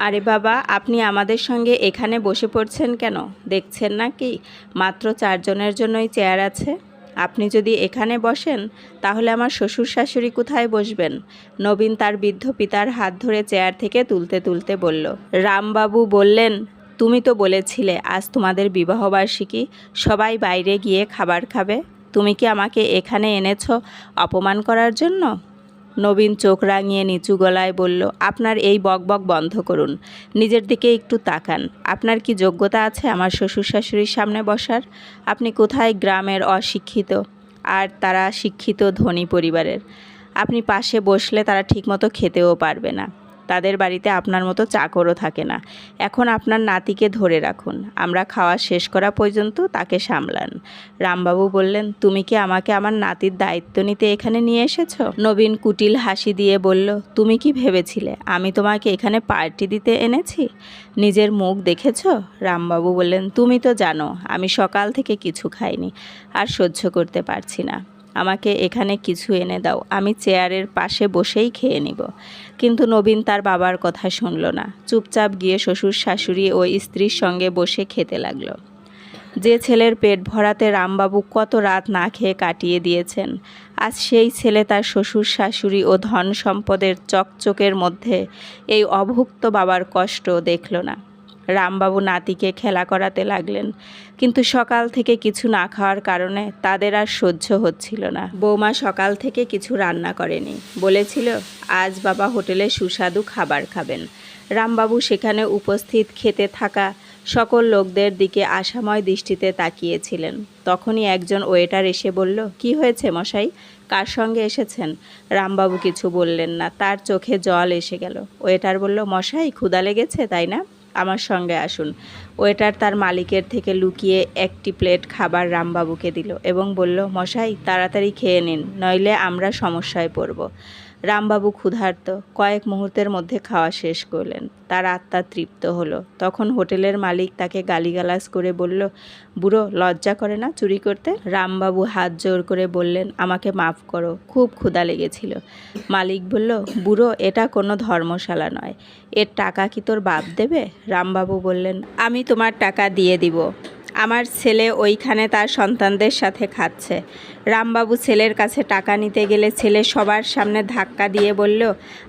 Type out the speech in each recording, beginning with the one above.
আরে বাবা, আপনি আমাদের সঙ্গে এখানে বসে পড়ছেন কেন? দেখছেন না কি মাত্র 4 জনের জন্যই চেয়ার আছে? আপনি যদি এখানে বসেন তাহলে আমার শ্বশুর শাশুড়ি কোথায় বসবেন? নবীন তার বৃদ্ধ পিতার হাত ধরে চেয়ার থেকে তুলতে তুলতে বলল। রামবাবু বললেন, তুমি তো বলেছিলে আজ তোমাদের বিবাহবার্ষিকী, সবাই বাইরে গিয়ে খাবার খাবে। তুমি কি আমাকে এখানে এনেছো অপমান করার জন্য? নবীন চোখ রাঙিয়ে নিচু গলায় বলল, আপনার এই বকবক বন্ধ করুন। নিজের দিকে একটু তাকান। আপনার কি যোগ্যতা আছে আমার শ্বশুর শাশুড়ির সামনে বসার? আপনি কোথায় গ্রামের অশিক্ষিত, আর তারা শিক্ষিত ধনী পরিবারের। আপনি পাশে বসলে তারা ঠিকমতো খেতেও পারবে না। তাদের বাড়িতে আপনার মতো চাকরও থাকে না। এখন আপনার নাতিকে ধরে রাখুন, আমরা খাওয়া শেষ করা পর্যন্ত তাকে সামলান। রামবাবু বললেন, তুমি কি আমাকে আমার নাতির দায়িত্ব নিতে এখানে নিয়ে এসেছো? নবীন কুটিল হাসি দিয়ে বলল, তুমি কি ভেবেছিলে আমি তোমাকে এখানে পার্টি দিতে এনেছি? নিজের মুখ দেখেছো? রামবাবু বললেন, তুমি তো জানো আমি সকাল থেকে কিছু খাইনি, আর সহ্য করতে পারছি না। আমাকে এখানে কিছু এনে দাও, আমি চেয়ারের পাশে বসেই খেয়ে নিব। কিন্তু নবীন তার বাবার কথা শুনল না। চুপচাপ গিয়ে শ্বশুর শাশুড়ি ও স্ত্রীর সঙ্গে বসে খেতে লাগলো। যে ছেলের পেট ভরাতে রামবাবু কত রাত না খেয়ে কাটিয়ে দিয়েছেন, আজ সেই ছেলে তার শ্বশুর শাশুড়ি ও ধন সম্পদের চকচকের মধ্যে এই অভুক্ত বাবার কষ্ট দেখল না। রামবাবু নাতিকে খেলা করাতে লাগলেন, কিন্তু সকাল থেকে কিছু না খাওয়ার কারণে তাদের আর সহ্য হচ্ছিল না। বৌমা সকাল থেকে কিছু রান্না করেনি, বলেছিল আজ বাবা হোটেলে সুস্বাদু খাবার খাবেন। রামবাবু সেখানে উপস্থিত খেতে থাকা সকল লোকদের দিকে আশাময় দৃষ্টিতে তাকিয়েছিলেন। তখনই একজন ওয়েটার এসে বলল, কি হয়েছে মশাই, কার সঙ্গে এসেছেন? রামবাবু কিছু বললেন না, তার চোখে জল এসে গেল। ওয়েটার বলল, মশাই ক্ষুধা লেগেছে তাই না? আমার সঙ্গে আসুন। ওয়েটার তার মালিকের থেকে লুকিয়ে একটি প্লেট খাবার রামবাবুকে দিল এবং বলল, মশাই তাড়াতাড়ি খেয়ে নিন, নইলে আমরা সমস্যায় পড়ব। রামবাবু ক্ষুধার্ত, কয়েক মুহূর্তের মধ্যে খাওয়া শেষ করলেন। তার আত্মা তৃপ্ত হলো। তখন হোটেলের মালিক তাকে গালিগালাজ করে বলল, বুড়ো লজ্জা করে না চুরি করতে? রামবাবু হাত জোর করে বললেন, আমাকে মাফ করো, খুব ক্ষুধা লেগেছিল। মালিক বলল, বুড়ো এটা কোনো ধর্মশালা নয়, এর টাকা কি তোর বাপ দেবে? রামবাবু বললেন, আমি তোমার টাকা দিয়ে দিব। আমার ছেলে ওইখানে তার সন্তানদের সাথে খাচ্ছে। রামবাবু ছেলের কাছে টাকা নিতে গেলে ছেলে সবার সামনে ধাক্কা দিয়ে বলল,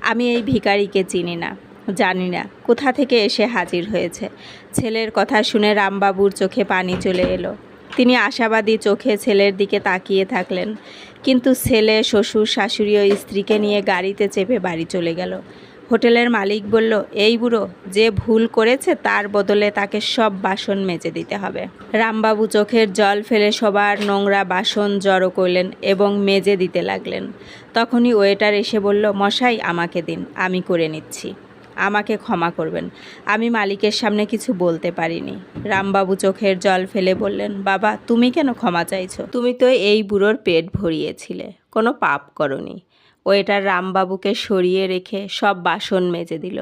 আমি এই ভিখারিকে চিনি না, জানি না কোথা থেকে এসে হাজির হয়েছে। ছেলের কথা শুনে রামবাবুর চোখে পানি চলে এলো। তিনি আশাবাদী চোখে ছেলের দিকে তাকিয়ে থাকলেন, কিন্তু ছেলে শ্বশুর শাশুড়ি ও স্ত্রীকে নিয়ে গাড়িতে চেপে বাড়ি চলে গেল। হোটেলের মালিক বলল, এই বুড়ো যে ভুল করেছে তার বদলে তাকে সব বাসন মেজে দিতে হবে। রামবাবু চোখের জল ফেলে সবার নোংরা বাসন জড়ো করলেন এবং মেজে দিতে লাগলেন। তখনই ওয়েটার এসে বলল, মশাই আমাকে দিন, আমি করে নিচ্ছি, আমাকে ক্ষমা করবেন, আমি মালিকের সামনে কিছু বলতে পারিনি। রামবাবু চোখের জল ফেলে বললেন, বাবা তুমি কেন ক্ষমা চাইছো? তুমি তো এই বুড়োর পেট ভরিয়েছিলে, কোনো পাপ করনি। ওয়েটার রামবাবুকে সরিয়ে রেখে সব বাসন মেজে দিল।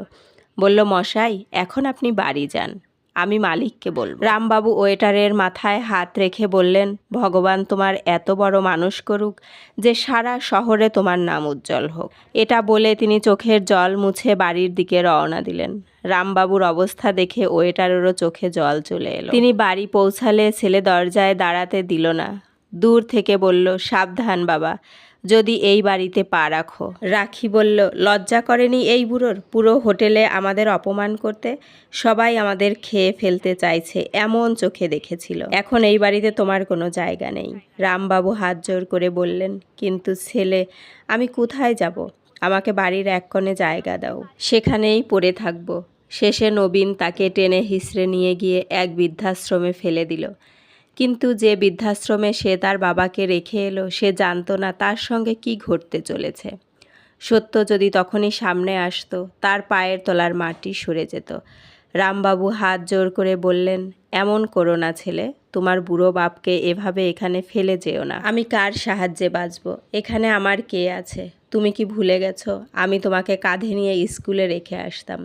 বলল, মশাই এখন আপনি বাড়ি যান, আমি মালিককে বলব। রামবাবু ওয়েটারের মাথায় হাত রেখে বললেন, ভগবান তোমার এত বড় মানুষ করুক যে সারা শহরে তোমার নাম উজ্জ্বল হোক। এটা বলে তিনি চোখের জল মুছে বাড়ির দিকে রওনা দিলেন। রামবাবুর অবস্থা দেখে ওয়েটারেরও চোখে জল চলে এলো। তিনি বাড়ি পৌঁছালে ছেলে দরজায় দাঁড়াতে দিল না। দূর থেকে বলল, সাবধান বাবা, যদি এই বাড়িতে পা রাখো। রাখি বলল, লজ্জা করেনি এই বুড়োর পুরো হোটেলে আমাদের অপমান করতে? সবাই আমাদের খেয়ে ফেলতে চাইছে এমন চোখে দেখেছিল। এখন এই বাড়িতে তোমার কোনো জায়গা নেই। রামবাবু হাত জোর করে বললেন, কিন্তু ছেলে, আমি কোথায় যাব? আমাকে বাড়ির এক কোণে জায়গা দাও, সেখানেই পড়ে থাকবো। শেষে নবীন তাকে টেনে হিঁচড়ে নিয়ে গিয়ে এক বৃদ্ধাশ্রমে ফেলে দিল। কিন্তু যে বৃদ্ধাশ্রমে সে তার বাবাকে রেখে এলো সে জানতো না তার সঙ্গে কি ঘটতে চলেছে। সত্য যদি তখনই সামনে আসতো, তার পায়ের তলার মাটি সরে যেত। রামবাবু হাত জোর করে বললেন, এমন করো না ছেলে, তোমার বুড়ো বাপকে এভাবে এখানে ফেলে যেও না। আমি কার সাহায্যে বাঁচব? এখানে আমার কে আছে? তুমি কি ভুলে গেছো আমি তোমাকে কাঁধে নিয়ে স্কুলে রেখে আসতাম,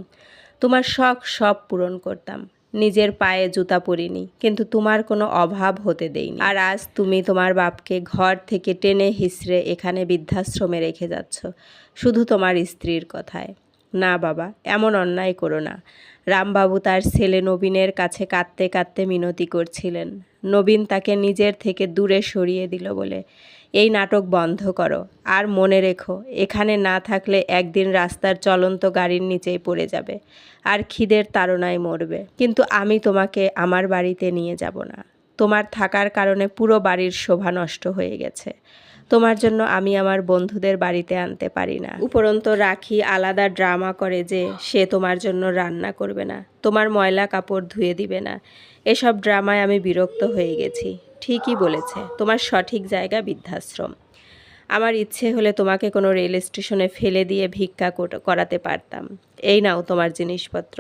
তোমার শখ সব পূরণ করতাম, নিজের পায়ে জুতা পরিনি, কিন্তু তোমার কোনো অভাব হতে দেইনি। আর আজ তুমি তোমার বাপকে ঘর থেকে টেনে হিঁচড়ে এখানে বৃদ্ধাশ্রমে রেখে যাচ্ছ শুধু তোমার স্ত্রীর কথায়। না বাবা, এমন অন্যায় করো না। রামবাবু তার ছেলে নবীনের কাছে কাঁদতে কাঁদতে মিনতি করছিলেন। নবীন তাকে নিজের থেকে দূরে সরিয়ে দিল বলে, এই নাটক বন্ধ করো, আর মনে রেখো এখানে না থাকলে একদিন রাস্তার চলন্ত গাড়ির নিচেই পড়ে যাবে আর খিদের তাড়নায় মরবে। কিন্তু আমি তোমাকে আমার বাড়িতে নিয়ে যাব না। তোমার থাকার কারণে পুরো বাড়ির শোভা নষ্ট হয়ে গেছে। তোমার জন্য আমি আমার বন্ধুদের বাড়িতে আনতে পারি না। উপরন্তু রাখি আলাদা ড্রামা করে যে সে তোমার জন্য রান্না করবে না, তোমার ময়লা কাপড় ধুয়ে দিবে না। এসব ড্রামায় আমি বিরক্ত হয়ে গেছি। ঠিকই বলেছে, তোমার সঠিক জায়গা বৃদ্ধাশ্রম। আমার ইচ্ছে হলে তোমাকে কোনো রেল স্টেশনে ফেলে দিয়ে ভিক্ষা করাতে পারতাম। এই নাও তোমার জিনিসপত্র,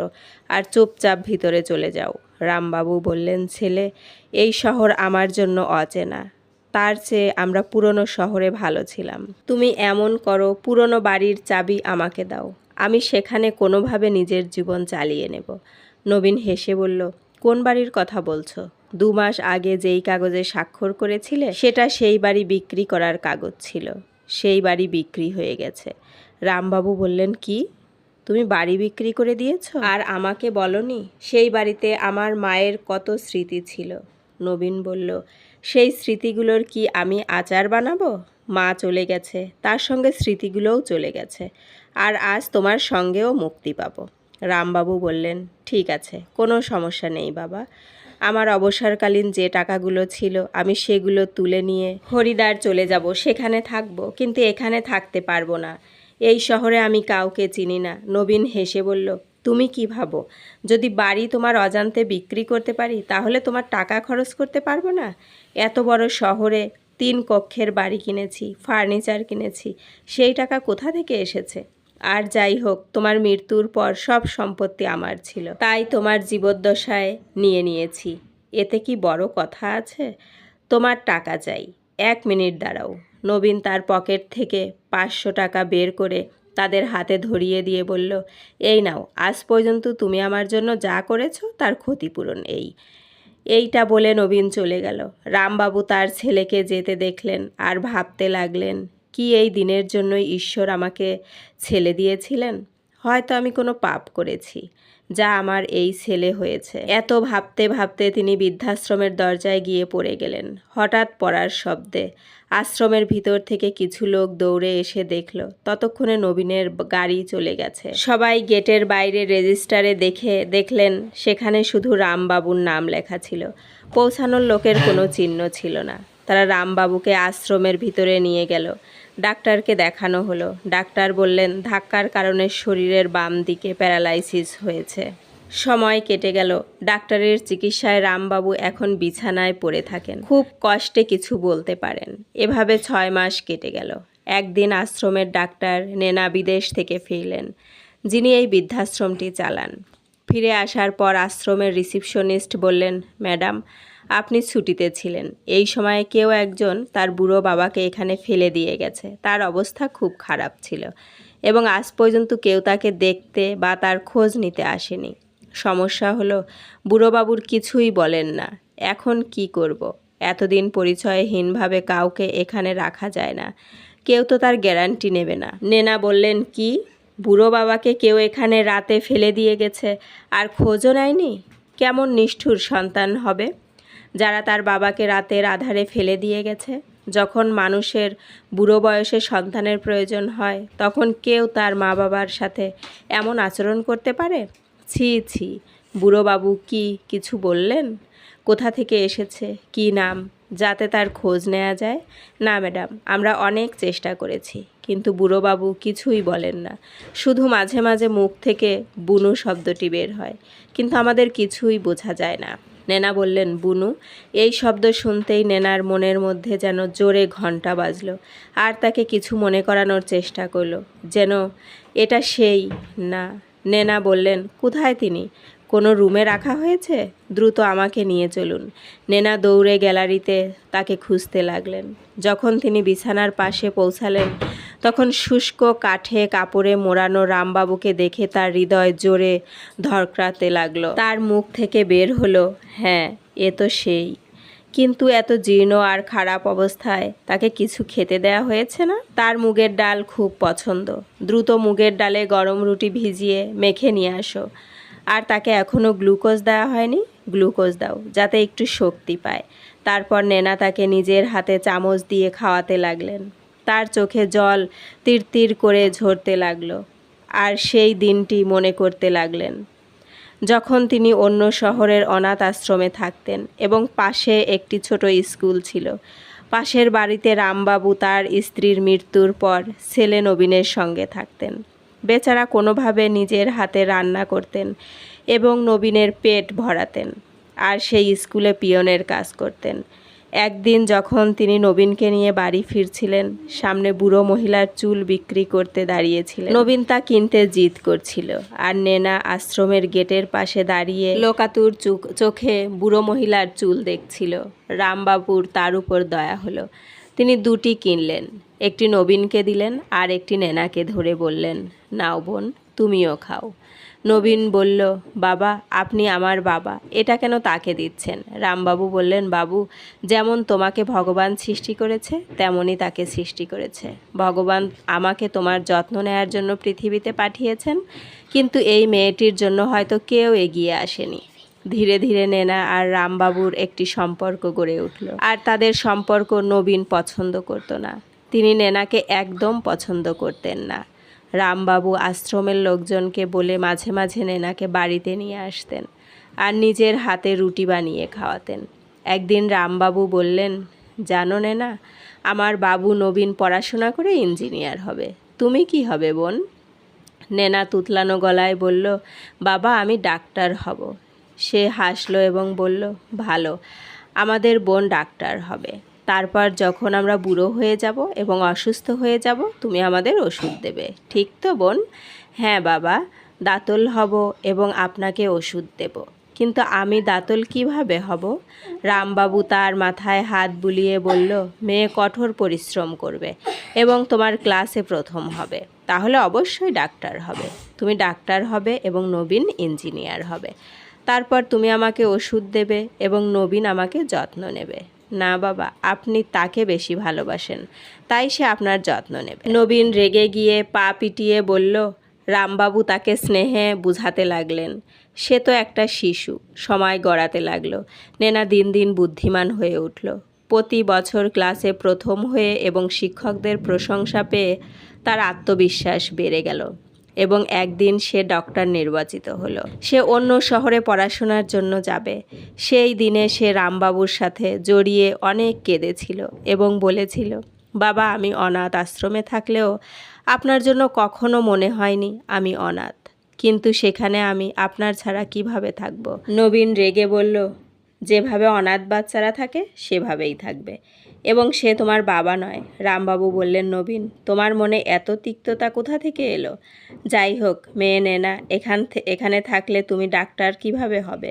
আর চুপচাপ ভিতরে চলে যাও। রামবাবু বললেন, ছেলে, এই শহর আমার জন্য অচেনা। তার চেয়ে আমরা পুরনো শহরে ভালো ছিলাম। তুমি এমন করো, পুরনো বাড়ির চাবি আমাকে দাও, আমি সেখানে কোনোভাবে নিজের জীবন চালিয়ে নেব। নবীন হেসে বলল, কোন বাড়ির কথা বলছো? 2 মাস আগে যেই কাগজে স্বাক্ষর করেছিলে সেটা সেই বাড়ি বিক্রি করার কাগজ ছিল। সেই বাড়ি বিক্রি হয়ে গেছে। রামবাবু বললেন, কি? তুমি বাড়ি বিক্রি করে দিয়েছো? আর আমাকে বলনি সেই বাড়িতে আমার মায়ের কত স্মৃতি ছিল? নবীন বলল, সেই স্মৃতিগুলোর কি আমি আচার বানাবো? মা চলে গেছে, তার সঙ্গে স্মৃতিগুলোও চলে গেছে, আর আজ তোমার সঙ্গেও মুক্তি পাবো। রামবাবু বললেন, ঠিক আছে, কোনো সমস্যা নেই বাবা। আমার অবসরকালীন যে টাকাগুলো ছিল আমি সেগুলো তুলে নিয়ে হরিদ্বার চলে যাব, সেখানে থাকবো, কিন্তু এখানে থাকতে পারবো না। এই শহরে আমি কাউকে চিনি না। নবীন হেসে বলল, তুমি কি ভাবো যদি বাড়ি তোমার অজান্তে বিক্রি করতে পারি তাহলে তোমার টাকা খরচ করতে পারবো না? এত বড় শহরে 3 কক্ষের বাড়ি কিনেছি, ফার্নিচার কিনেছি, সেই টাকা কোথা থেকে এসেছে? আর যাই হোক, তোমার মৃত্যুর পর সব সম্পত্তি আমার ছিল, তাই তোমার জীবদ্দশায় নিয়েছি। এতে কি বড় কথা আছে? তোমার টাকা চাই। 1 মিনিট দাঁড়াও। নবীন তার পকেট থেকে 500 টাকা বের করে তাদের হাতে ধরিয়ে দিয়ে বলল, এই নাও, আজ পর্যন্ত তুমি আমার জন্য যা করেছো তার ক্ষতিপূরণ এইটা বলে নবীন চলে গেল। রামবাবু তার ছেলেকে যেতে দেখলেন আর ভাবতে লাগলেন, কি এই দিনের জন্যই ঈশ্বর আমাকে ছেলে দিয়েছিলেন? হয়তো আমি কোনো পাপ করেছি, যা আমার এই ছেলে হয়েছে। এত ভাবতে ভাবতে তিনি বৃদ্ধাশ্রমের দরজায় গিয়ে পড়ে গেলেন। হঠাৎ পড়ার শব্দে আশ্রমের ভিতর থেকে কিছু লোক দৌড়ে এসে দেখল ততক্ষণে নবীনের গাড়ি চলে গেছে। সবাই গেটের বাইরে রেজিস্টারে দেখলেন সেখানে শুধু রামবাবুর নাম লেখা ছিল। পৌঁছানোর লোকের কোনো চিহ্ন ছিল না। তারা রামবাবুকে আশ্রমের ভিতরে নিয়ে গেল। ডাক্তারকে দেখানো হলো। ডাক্তার বললেন, ধাক্কার কারণে শরীরের বাম দিকে প্যারালাইসিস হয়েছে। সময় কেটে গেল। ডাক্তারের চিকিৎসায় রামবাবু এখন বিছানায় পড়ে থাকেন, খুব কষ্টে কিছু বলতে পারেন। এভাবে 6 মাস কেটে গেল। একদিন আশ্রমের ডাক্তার নেনা বিদেশ থেকে ফিরলেন, যিনি এই বৃদ্ধাশ্রমটি চালান। ফিরে আসার পর আশ্রমের রিসিপশনিস্ট বললেন, ম্যাডাম, আপনি ছুটিতে ছিলেন, এই সময়ে কেউ একজন তার বুড়ো বাবাকে এখানে ফেলে দিয়ে গেছে। তার অবস্থা খুব খারাপ ছিল এবং আজ পর্যন্ত কেউ তাকে দেখতে বা তার খোঁজ নিতে আসেনি। সমস্যা হলো বুড়োবাবুর কিছুই বলেন না। এখন কি করব? এতদিন পরিচয়হীনভাবে কাউকে এখানে রাখা যায় না, কেউ তো তার গ্যারান্টি নেবে না। নেনা বললেন, কি, বুড়ো বাবাকে কেউ এখানে রাতে ফেলে দিয়ে গেছে আর খোঁজও নেয়নি? কেমন নিষ্ঠুর সন্তান হবে যারা তার বাবাকে রাতের আধারে ফেলে দিয়ে গেছে। যখন মানুষের বুড়ো বয়সে সন্তানের প্রয়োজন হয় তখন কেউ তার মা বাবার সাথে এমন আচরণ করতে পারে? ছি ছি। বুড়োবাবু কি কিছু বললেন? কোথা থেকে এসেছে, কি নাম, যাতে তার খোঁজ নেওয়া যায়? না ম্যাডাম, আমরা অনেক চেষ্টা করেছি, কিন্তু বুড়োবাবু কিছুই বলেন না। শুধু মাঝে মাঝে মুখ থেকে বুনু শব্দটি বের হয়, কিন্তু আমাদের কিছুই বোঝা যায় না। নেনা বললেন, বুনু? এই শব্দ শুনতেই নেনার মনের মধ্যে যেন জোরে ঘণ্টা বাজল, আর তাকে কিছু মনে করানোর চেষ্টা করলো, যেন এটা সেই না। নেনা বললেন, কোথায় তিনি? কোনো রুমে রাখা হয়েছে? দ্রুত আমাকে নিয়ে চলুন। নেনা দৌড়ে গ্যালারিতে তাকে খুঁজতে লাগলেন। যখন তিনি বিছানার পাশে পৌঁছালেন তখন শুষ্ক কাঠে কাপড়ে মোড়ানো রামবাবুকে দেখে তার হৃদয় জোরে ধড়কাতে লাগলো। তার মুখ থেকে বের হলো, হ্যাঁ, এ তো সেই। কিন্তু এত জীর্ণ আর খারাপ অবস্থায় তাকে কিছু খেতে দেয়া হয়েছে না। তার মুগের ডাল খুব পছন্দ। দ্রুত মুগের ডালে গরম রুটি ভিজিয়ে মেখে নিয়ে আসো। আর তাকে এখনও গ্লুকোজ দেওয়া হয়নি, গ্লুকোজ দাও যাতে একটু শক্তি পায়। তারপর নেনা তাকে নিজের হাতে চামচ দিয়ে খাওয়াতে লাগলেন। তার চোখে জল তিরতির করে ঝরতে লাগলো। আর সেই দিনটি মনে করতে লাগলেন যখন তিনি অন্য শহরের অনাথ আশ্রমে থাকতেন এবং পাশে একটি ছোট স্কুল ছিল। পাশের বাড়িতে রামবাবু তার স্ত্রীর মৃত্যুর পর ছেলে নবীনের সঙ্গে থাকতেন। বেচারা কোনোভাবে নিজের হাতে রান্না করতেন এবং নবীনের পেট ভরাতেন, আর সেই স্কুলে পিয়নের কাজ করতেন। একদিন যখন তিনি নবীনকে নিয়ে বাড়ি ফিরছিলেন, সামনে বুড়ো মহিলার চুল বিক্রি করতে দাঁড়িয়েছিলেন। নবীন তা কিনতে জিদ করছিল, আর নেনা আশ্রমের গেটের পাশে দাঁড়িয়ে লোকাতুর চোখে বুড়ো মহিলার চুল দেখছিল। রামবাবুর তার উপর দয়া হলো। তিনি দুটি কিনলেন, একটি নবীনকে দিলেন আর একটি নেনাকে ধরে বললেন, নাও বোন, তুমিও খাও। নবীন বলল, বাবা, আপনি আমার বাবা, এটা কেন তাকে দিচ্ছেন? রামবাবু বললেন, বাবু, যেমন তোমাকে ভগবান সৃষ্টি করেছে তেমনই তাকে সৃষ্টি করেছে। ভগবান আমাকে তোমার যত্ন নেওয়ার জন্য পৃথিবীতে পাঠিয়েছেন, কিন্তু এই মেয়েটির জন্য হয়তো কেউ এগিয়ে আসেনি। ধীরে ধীরে নেনা আর রামবাবুর একটি সম্পর্ক গড়ে উঠল। আর তাদের সম্পর্ক নবীন পছন্দ করত না। তিনি নেনাকে একদম পছন্দ করতেন না। রামবাবু আশ্রমের লোকজনকে বলে মাঝে মাঝে নেনাকে বাড়িতে নিয়ে আসতেন আর নিজের হাতে রুটি বানিয়ে খাওয়াতেন। একদিন রামবাবু বললেন, জানো নেনা, আমার বাবু নবীন পড়াশোনা করে ইঞ্জিনিয়ার হবে। তুমি কি হবে বোন? নেনা তুতলানো গলায় বলল, বাবা, আমি ডাক্তার হব। সে হাসলো এবং বলল, ভালো, আমাদের বোন ডাক্তার হবে। তারপর যখন আমরা বুড়ো হয়ে যাব এবং অসুস্থ হয়ে যাব, তুমি আমাদের ওষুধ দেবে, ঠিক তো বোন? হ্যাঁ বাবা, দাঁতল হব এবং আপনাকে ওষুধ দেব। কিন্তু আমি দাঁতল কিভাবে হব? রামবাবু তার মাথায় হাত বুলিয়ে বলল, মেয়ে কঠোর পরিশ্রম করবে এবং তোমার ক্লাসে প্রথম হবে, তাহলে অবশ্যই ডাক্তার হবে। তুমি ডাক্তার হবে এবং নবীন ইঞ্জিনিয়ার হবে। তারপর তুমি আমাকে ওষুধ দেবে এবং নবীন আমাকে যত্ন নেবে। না বাবা, আপনি তাকে বেশি ভালোবাসেন, তাই সে আপনার যত্ন নেবে। নবীন রেগে গিয়ে পা পিটিয়ে বলল। রামবাবু তাকে স্নেহে বুঝাতে লাগলেন, সে তো একটা শিশু। সময় গড়াতে লাগলো। নেনা দিন দিন বুদ্ধিমান হয়ে উঠল। প্রতি বছর ক্লাসে প্রথম হয়ে এবং শিক্ষকদের প্রশংসা পেয়ে তার আত্মবিশ্বাস বেড়ে গেল এবং একদিন সে ডক্টর নির্বাচিত হলো। সে অন্য শহরে পড়াশোনার জন্য যাবে। সেই দিনে সে রামবাবুর সাথে জড়িয়ে অনেক কেঁদেছিল এবং বলেছিল, বাবা, আমি অনাথ আশ্রমে থাকলেও আপনার জন্য কখনো মনে হয়নি আমি অনাথ, কিন্তু সেখানে আমি আপনার ছাড়া কিভাবে থাকব? নবীন রেগে বলল, যেভাবে অনাথ বাচ্চারা থাকে সেভাবেই থাকবে, এবং সে তোমার বাবা নয়। রামবাবু বললেন, নবীন, তোমার মনে এত তিক্ততা কোথা থেকে এলো? যাই হোক, মেয়ে নেনা, এখানে থাকলে তুমি ডাক্তার কিভাবে হবে?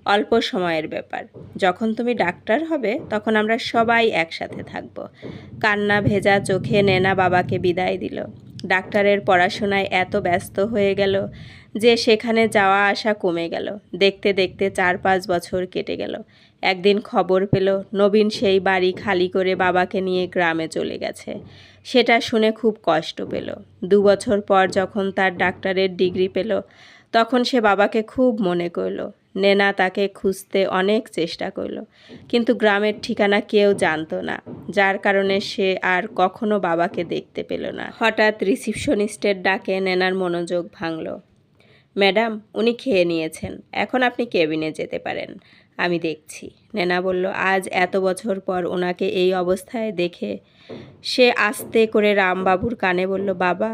অল্প সময়ের ব্যাপার। যখন তুমি ডাক্তার হবে তখন আমরা সবাই একসাথে থাকব। কান্না ভেজা চোখে নেনা বাবাকে বিদায় দিল। ডাক্তারের পড়াশোনায় এত ব্যস্ত হয়ে গেল যে সেখানে যাওয়া আসা কমে গেল। দেখতে দেখতে 4-5 বছর কেটে গেল। একদিন খবর পেল নবীন সেই বাড়ি খালি করে বাবাকে নিয়ে গ্রামে চলে গেছে। সেটা শুনে খুব কষ্ট পেল। 2 বছর পর যখন তার ডাক্তারের ডিগ্রি পেল, তখন সে বাবাকে খুব মনে করল। নেনা তাকে খুঁজতে অনেক চেষ্টা করল, কিন্তু গ্রামের ঠিকানা কেউ জানতো না, যার কারণে সে আর কখনো বাবাকে দেখতে পেল না। হঠাৎ রিসিপশনিস্টের ডাকে নেনার মনোযোগ ভাঙল। ম্যাডাম, উনি খেয়ে নিয়েছেন, এখন আপনি কেবিনে যেতে পারেন, আমি দেখছি। নেনা বলল, আজ এত বছর পর ওনাকে এই অবস্থায় দেখে সে আস্তে করে রামবাবুর কানে বলল, বাবা,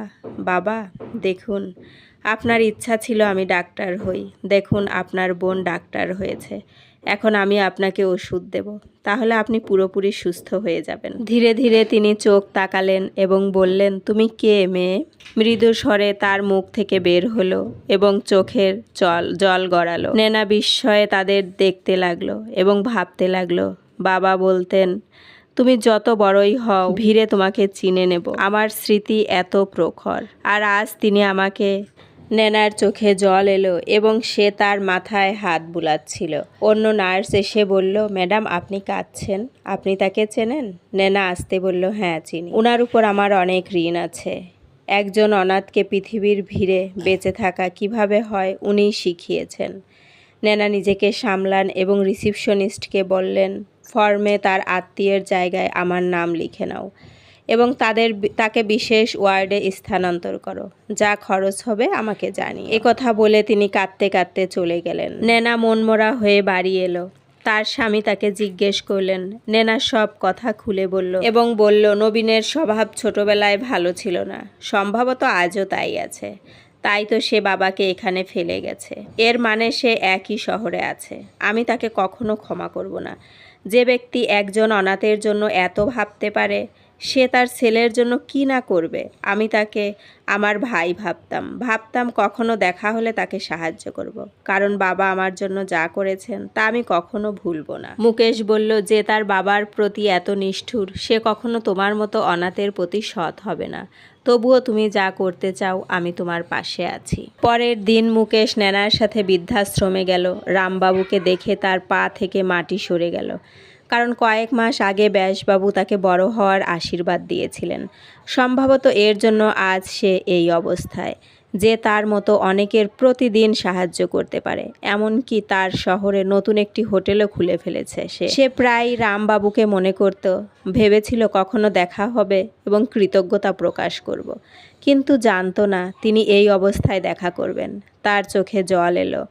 বাবা, দেখুন, আপনার ইচ্ছা ছিল আমি ডাক্তার হই। দেখুন, আপনার বোন ডাক্তার হয়েছে। এখন আমি আপনাকে ওষুধ দেব, তাহলে আপনি পুরোপুরি সুস্থ হয়ে যাবেন। ধীরে ধীরে তিনি চোখ তাকালেন এবং বললেন, তুমি কে মেয়ে? মৃদু স্বরে তার মুখ থেকে বের হলো এবং চোখের জল গড়ালো। নেনা বিস্ময়ে তাদের দেখতে লাগলো এবং ভাবতে লাগলো। বাবা বলতেন, তুমি যত বড়ই হও, ভিড়ে তোমাকে চিনে নেব। আমার স্মৃতি এত প্রখর। আর আজ তিনি আমাকে নেনার চোখে জল এলো এবং সে তার মাথায় হাত বুলাচ্ছিল। অন্য নার্স এসে বলল, ম্যাডাম আপনি কাঁদছেন, আপনি তাকে চেনেন? নেনা আসতে বলল, হ্যাঁ চিনি, ওনার উপর আমার অনেক ঋণ আছে। একজন অনাথকে পৃথিবীর ভিড়ে বেঁচে থাকা কিভাবে হয় উনিই শিখিয়েছেন। নেনা নিজেকে সামলান এবং রিসিপশনিস্টকে বললেন, ফর্মে তার আত্মীয়ের জায়গায় আমার নাম লিখে নাও এবং তাকে বিশেষ ওয়ার্ডে স্থানান্তর করো, যা খরচ হবে আমাকে জানিয়ে। কথা বলে তিনি কাঁদতে কাঁদতে চলে গেলেন। নেনা মনমরা হয়ে বাড়ি এলো। তার স্বামী তাকে জিজ্ঞেস করলেন। নেনা সব কথা খুলে বলল এবং বলল, নবীনের স্বভাব ছোটবেলায় ভালো ছিল না, সম্ভবত আজও তাই আছে, তাই তো সে বাবাকে এখানে ফেলে গেছে। এর মানে সে একই শহরে আছে। আমি তাকে কখনো ক্ষমা করব না। যে ব্যক্তি একজন অনাথের জন্য এত ভাবতে পারে, সে তার ছেলের জন্য কি না করবে। আমি তাকে আমার ভাই ভাবতাম কখনো দেখা হলে তাকে সাহায্য করব, কারণ বাবা আমার জন্য যা করেছেন তা আমি কখনো ভুলবো না। মুকেশ বলল, যে তার বাবার প্রতি এত নিষ্ঠুর, সে কখনো তোমার মতো অনাথের প্রতি সৎ হবে না। তবুও তুমি যা করতে চাও আমি তোমার পাশে আছি। পরের দিন মুকেশ নেনার সাথে বৃদ্ধাশ্রমে গেল। রামবাবুকে দেখে তার পা থেকে মাটি সরে গেল, কারণ কয়েক মাস আগে ব্যাসবাবু তাকে বড় হওয়ার আশীর্বাদ দিয়েছিলেন। সম্ভবত এর জন্য আজ সে এই অবস্থায়, যে তার মতো অনেকের প্রতিদিন সাহায্য করতে পারে। এমনকি তার শহরে নতুন একটি হোটেলও খুলে ফেলেছে সে প্রায় রামবাবুকে মনে করত, ভেবেছিল কখনো দেখা হবে এবং কৃতজ্ঞতা প্রকাশ করব, কিন্তু জানতো না তিনি এই অবস্থায় দেখা করবেন। তার চোখে জল এলো।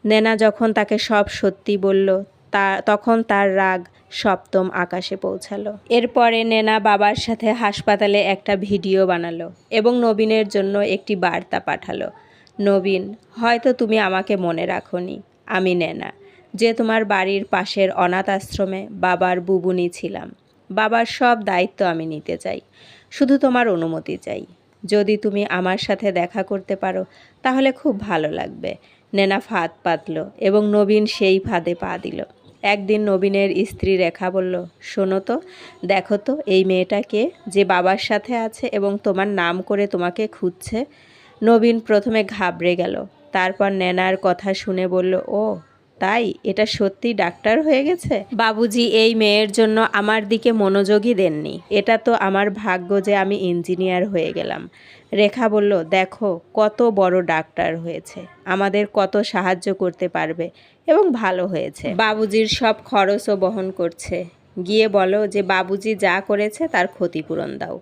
নেনা যখন তাকে সব সত্যি বলল, তখন তার রাগ সপ্তম আকাশে পৌঁছালো। এরপরে নেনা বাবার সাথে হাসপাতালে একটা ভিডিও বানালো এবং নবীনের জন্য একটি বার্তা পাঠালো। নবীন, হয়তো তুমি আমাকে মনে রাখোনি, আমি নেনা, যে তোমার বাড়ির পাশের অনাথ আশ্রমে বাবার বুবুনি ছিলাম। বাবার সব দায়িত্ব আমি নিতে চাই, শুধু তোমার অনুমতি চাই। যদি তুমি আমার সাথে দেখা করতে পারো তাহলে খুব ভালো লাগবে। নেনা ফাঁদ পাতল এবং নবীন সেই ফাঁদে পা দিল। একদিন নবীনের স্ত্রী রেখা বলল, শোনো তো, দেখো তো এই মেয়েটাকে, যে বাবার সাথে আছে এবং তোমার নাম করে তোমাকে খুঁজছে। নবীন প্রথমে ঘাবড়ে গেল, তারপর নেনার কথা শুনে বলল, ও তাই, এটা সত্যি ডাক্তার হয়ে গেছে? বাবুজি এই মেয়ের জন্য আমার দিকে মনোযোগই দেননি। এটা তো আমার ভাগ্য যে আমি ইঞ্জিনিয়ার হয়ে গেলাম। রেখা বলল, দেখো কত বড় ডাক্তার হয়েছে, আমাদের কত সাহায্য করতে পারবে এবং ভালো হয়েছে। বাবুজির সব খরচও বহন করছে। গিয়ে বলো যে বাবুজি যা করেছে তার ক্ষতিপূরণ দাও।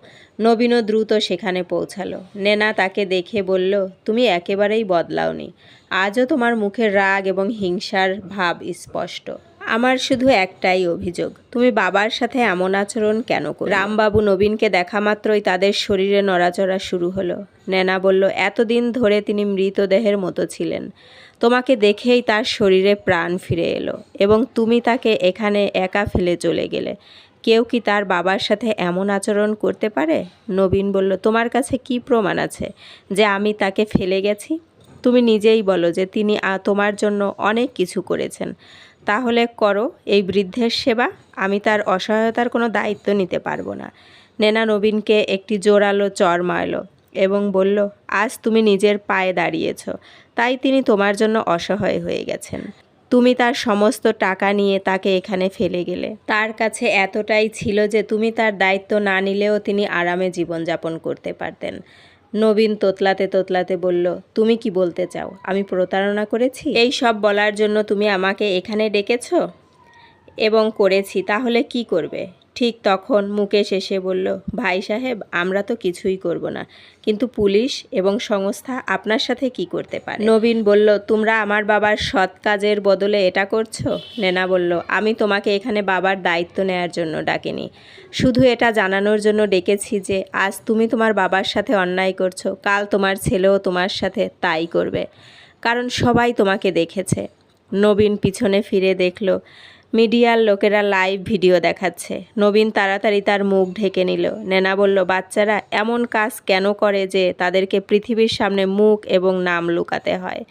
নবীনও দ্রুত সেখানে পৌঁছালো। নেনা তাকে দেখে বলল, তুমি একেবারেই বদলাওনি, আজও তোমার মুখের রাগ এবং হিংসার ভাব স্পষ্ট। আমার শুধু একটাই অভিযোগ, তুমি বাবার সাথে এমন আচরণ কেন করো? রামবাবু নবীনকে দেখা মাত্রই তাদের শরীরে নড়াচড়া শুরু হলো। নেনা বলল, এতদিন ধরে তিনি মৃতদেহের মতো ছিলেন, তোমাকে দেখেই তার শরীরে প্রাণ ফিরে এলো এবং তুমি তাকে এখানে একা ফেলে চলে গেলে। কেউ কি তার বাবার সাথে এমন আচরণ করতে পারে? নবীন বলল, তোমার কাছে কি প্রমাণ আছে যে আমি তাকে ফেলে গেছি? তুমি নিজেই বলো যে তিনি তোমার জন্য অনেক কিছু করেছেন, তাহলে করো এই বৃদ্ধের সেবা। আমি তার অসহায়তার কোনো দায়িত্ব নিতে পারবো না। নেনা নবীনকে একটি জোরালো চড় মারল এবং বলল, আজ তুমি নিজের পায়ে দাঁড়িয়েছ, তাই তিনি তোমার জন্য অসহায় হয়ে গেছেন। তুমি তার সমস্ত টাকা নিয়ে তাকে এখানে ফেলে গেলে। তার কাছে এতটাই ছিল যে তুমি তার দায়িত্ব না নিলেও তিনি আরামে জীবনযাপন করতে পারতেন। নবীন তোতলাতে তোতলাতে বলল, তুমি কি বলতে চাও আমি প্রতারণা করেছি? এই সব বলার জন্য তুমি আমাকে এখানে ডেকেছ? এবং করেছি, তাহলে কি করবে? ঠিক তখন মুকেশ এসে বলল, ভাই সাহেব, আমরা তো কিছুই করব না, কিন্তু পুলিশ এবং সংস্থা আপনার সাথে কি করতে পারে? নবীন বলল, তোমরা আমার বাবার সৎ কাজের বদলে এটা করছো? নেনা বলল, আমি তোমাকে এখানে বাবার দায়িত্ব নেওয়ার জন্য ডাকিনি, শুধু এটা জানানোর জন্য ডেকেছি যে আজ তুমি তোমার বাবার সাথে অন্যায় করছো, কাল তোমার ছেলেও তোমার সাথে তাই করবে, কারণ সবাই তোমাকে দেখেছে। নবীন পিছনে ফিরে দেখল মিডিয়ার লোকেরা লাইভ ভিডিও দেখাচ্ছে। নবীন তাড়াতাড়ি তার মুখ ঢেকে নিল। নেনা বলল, বাচ্চারা এমন কাজ কেন করে যে তাদেরকে পৃথিবীর সামনে মুখ এবং নাম লুকাতে হয়?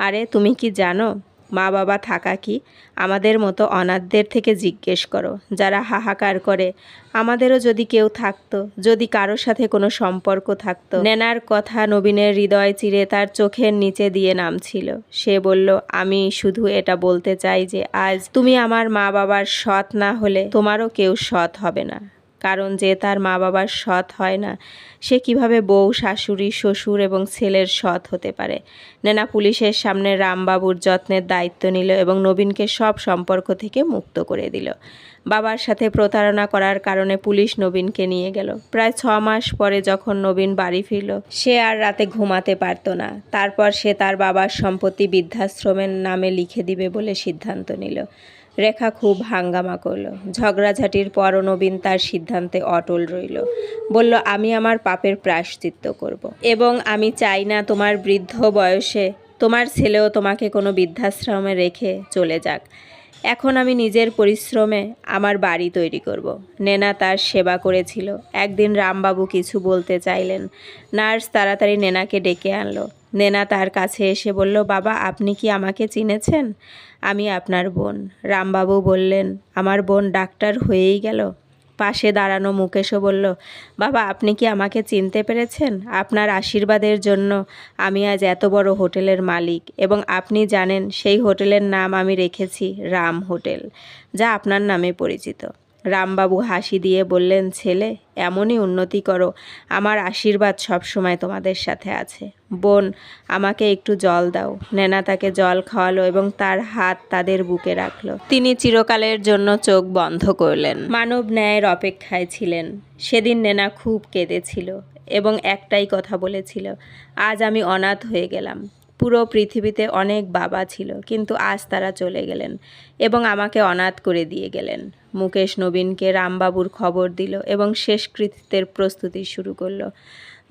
আরে তুমি কি জানো মা বাবা থাকা কি? আমাদের মতো অনাথদের থেকে জিজ্ঞেস করো, যারা হাহাকার করে। আমাদেরও যদি কেউ থাকতো, যদি কারোর সাথে কোনো সম্পর্ক থাকতো। নেনার কথা নবীনের হৃদয় চিরে তার চোখের নিচে দিয়ে নামছিল। সে বলল, আমি শুধু এটা বলতে চাই যে আজ তুমি আমার মা বাবার সৎ না হলে তোমারও কেউ সৎ হবে না। কারণ যে তার মা বাবার সৎ হয় না, সে কিভাবে বউ, শাশুড়ি, শ্বশুর এবং ছেলের সৎ হতে পারে? নেনা পুলিশের সামনে রামবাবুর যত্নের দায়িত্ব নিল এবং নবীনকে সব সম্পর্ক থেকে মুক্ত করে দিল। বাবার সাথে প্রতারণা করার কারণে পুলিশ নবীনকে নিয়ে গেল। প্রায় 6 মাস পরে যখন নবীন বাড়ি ফিরল, সে আর রাতে ঘুমাতে পারত না। তারপর সে তার বাবার সম্পত্তি বৃদ্ধাশ্রমের নামে লিখে দিবে বলে সিদ্ধান্ত নিল। রেখা খুব হাঙ্গামা করলো। ঝগড়াঝাটির পরও নবীন তার সিদ্ধান্তে অটল রইল। বলল, আমি আমার পাপের প্রায়শ্চিত্ত করব এবং আমি চাই না তোমার বৃদ্ধ বয়সে তোমার ছেলেও তোমাকে কোনো বৃদ্ধাশ্রমে রেখে চলে যাক। এখন আমি নিজের পরিশ্রমে আমার বাড়ি তৈরি করব। নেনা তার সেবা করেছিল। একদিন রামবাবু কিছু বলতে চাইলেন। নার্স তাড়াতাড়ি নেনাকে ডেকে আনলো। নেনা তার কাছে এসে বলল, বাবা, আপনি কি আমাকে চিনেছেন? আমি আপনার বোন। রামবাবু বললেন, আমার বোন ডাক্তার হয়েই গেল? পাশে দাঁড়ানো মুকেশও বলল, বাবা, আপনি কি আমাকে চিনতে পেরেছেন? আপনার আশীর্বাদের জন্য আমি আজ এত বড় হোটেলের মালিক এবং আপনি জানেন সেই হোটেলের নাম আমি রেখেছি রাম হোটেল, যা আপনার নামে পরিচিত। রামবাবু হাসি দিয়ে বললেন, ছেলে, এমনই উন্নতি করো। আমার আশীর্বাদ সবসময় তোমাদের সাথে আছে। বোন, আমাকে একটু জল দাও। নেনা তাকে জল খাওয়ালো এবং তার হাত তাদের বুকে রাখলো। তিনি চিরকালের জন্য চোখ বন্ধ করলেন। মানব ন্যায়ের অপেক্ষায় ছিলেন। সেদিন নেনা খুব কেঁদেছিল এবং একটাই কথা বলেছিল, আজ আমি অনাথ হয়ে গেলাম। পুরো পৃথিবীতে অনেক বাবা ছিল, কিন্তু আজ তারা চলে গেলেন এবং আমাকে অনাথ করে দিয়ে গেলেন। মুকেশ নবীনকে রামবাবুর খবর দিল এবং শেষকৃত্যের প্রস্তুতি শুরু করলো।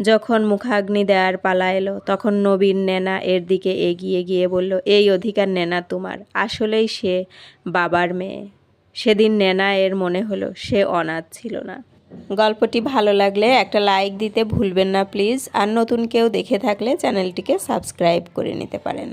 যখন মুখাগ্নি দেওয়ার পালা এলো, তখন নবীন নেনা এর দিকে এগিয়ে গিয়ে বলল, এই অধিকার নেনা তোমার। আসলেই সে বাবার মেয়ে। সেদিন নেনা এর মনে হলো সে অনাথ ছিল না। গল্পটি ভালো লাগলে একটা লাইক দিতে ভুলবেন না প্লিজ। আর নতুন কেউ দেখে থাকলে চ্যানেলটিকে সাবস্ক্রাইব করে নিতে পারেন।